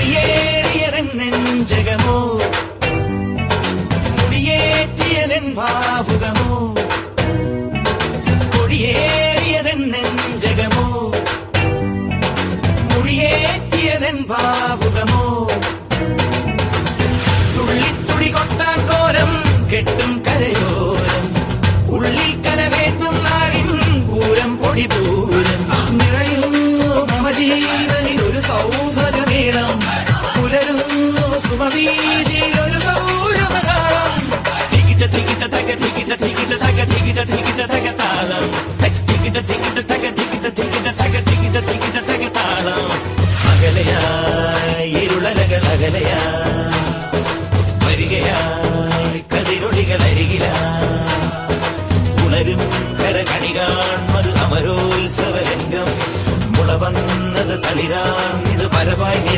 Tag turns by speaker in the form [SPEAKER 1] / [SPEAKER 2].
[SPEAKER 1] കൊടിയേറിയതൻ നെഞ്ചകമോ മുടിയേറ്റിയതൻ ഭാവുകമോ കൊടിയേറിയതൻ നെഞ്ചകമോ മുടിയേറ്റിയതൻ ഭാവുകമോ തുള്ളിത്തുടി കൊട്ടാൻ കോരം കെട്ടും കരയോരം ഉള്ളിൽ കരവേറ്റും നാടിൻ പൂരം പൊടിപൂരം നിറയുന്നു മമജീവനിൽ ഒരു സൗഭഗമേളം പുലരുന്നു സുമവീതിയിൽ ഒരു സൗരമകാളം തികിട്ട തികിട്ട തക തികിട്ട തികിട്ട തക തികിട്ട തികിട്ട തക താളം തികിട്ട തികിട്ട തക തികിട്ട തികിട്ട തക തികിട്ട തികിട്ട തക താളം അകലയായി ഇരുളലകൾ അകലയായി വരികയായി കതിരൊളികൾ അരികിലായി ഉണരും കരകണി കാൺമത് അമരോത്സവരംഗം മുള വന്നത് തളിരാർന്നിത് പരവായി